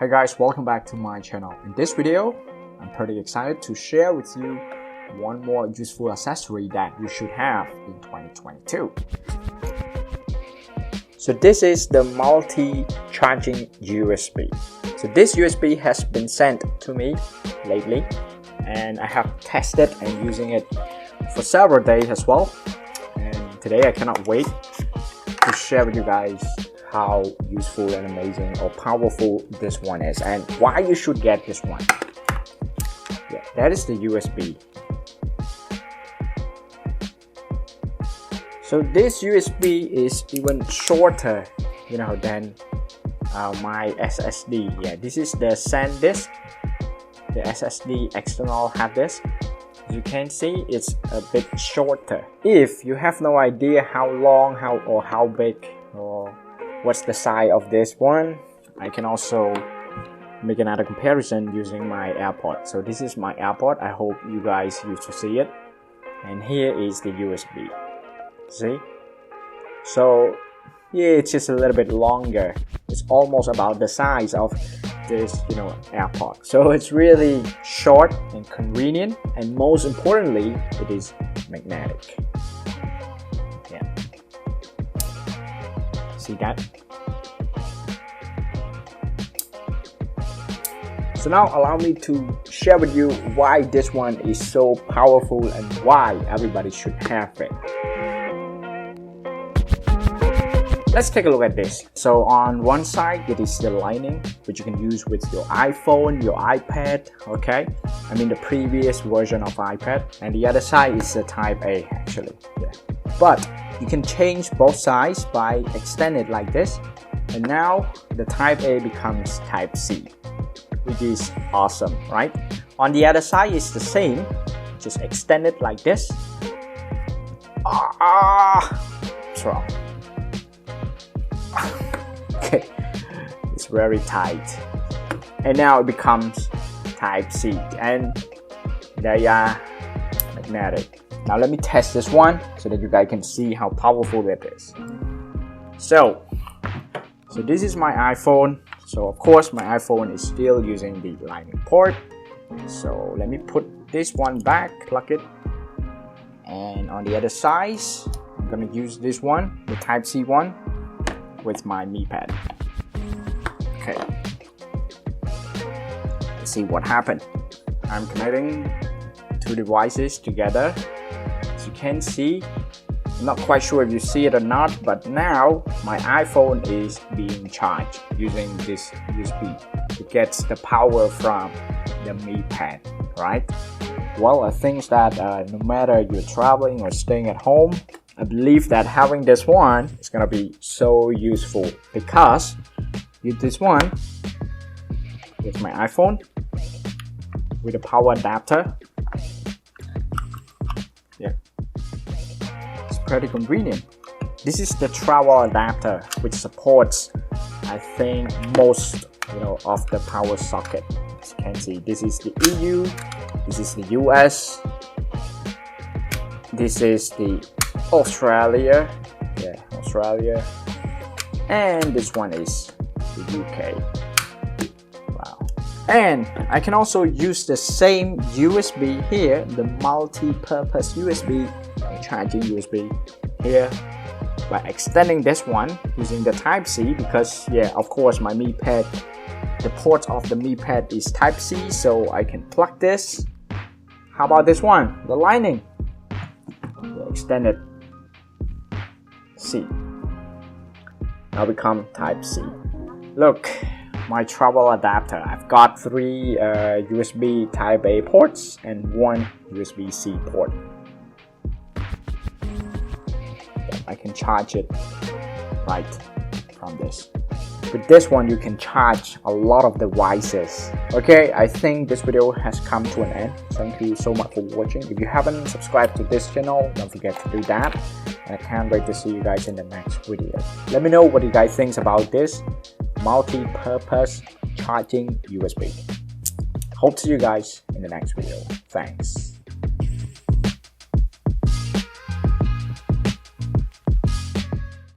Hey guys, welcome back to my channel. In this video, I'm pretty excited to share with you one more useful accessory that you should have in 2022. So this is the multi-charging USB. So this USB has been sent to me lately and I have tested and using it for several days as well. And today I cannot wait to share with you guys how useful and amazing or powerful this one is and why you should get this one. Yeah, that is the USB. So this USB is even shorter, than my SSD. Yeah, this is the SanDisk, the SSD external hard disk. As you can see, it's a bit shorter. If you have no idea how long, how big, or what's the size of this one, I can also make another comparison using my AirPod. So this is my AirPod. I hope you guys used to see it. And here is the USB. See? So yeah, it's just a little bit longer. It's almost about the size of this, AirPod. So it's really short and convenient, and most importantly, it is magnetic. Yeah. See that? So now allow me to share with you why this one is so powerful and why everybody should have it. Let's take a look at this. So on one side, it is the lining, which you can use with your iPhone, your iPad, okay? I mean the previous version of iPad. And the other side is the Type A, actually. Yeah. But you can change both sides by extending it like this. And now the Type A becomes Type C, which is awesome, right? On the other side is the same, just extend it like this. What's wrong? Okay, it's very tight. And now it becomes Type C, and they are magnetic. Now let me test this one so that you guys can see how powerful it is. So this is my iPhone. So of course my iPhone is still using the lightning port. So let me put this one back, plug it. And on the other side, I'm gonna use this one, the Type C one, with my Mi Pad. Okay. Let's see what happened. I'm connecting two devices together. As you can see, I'm not quite sure if you see it or not, but now my iPhone is being charged using this USB. It gets the power from the Mi Pad, right? Well, I think that no matter you're traveling or staying at home, I believe that having this one is gonna be so useful because with this one, with my iPhone, with a power adapter, yeah, it's pretty convenient. This is the travel adapter, which supports, I think, most of the power socket. As you can see, this is the EU, this is the US, this is the Australia, and this one is the UK. Wow. And I can also use the same USB here, the multi-purpose USB, charging USB here, by extending this one using the Type C, because of course my Mi Pad, the port of the Mi Pad is Type C, so I can plug this. How about this one, the lining? Extend it. C. Now become Type C. Look, my travel adapter. I've got three USB Type A ports and one USB-C port. I can charge it right from this. With this one, you can charge a lot of devices. Okay, I think this video has come to an end. Thank you so much for watching. If you haven't subscribed to this channel, don't forget to do that. And I can't wait to see you guys in the next video. Let me know what you guys think about this multi-purpose charging USB. Hope to see you guys in the next video. Thanks.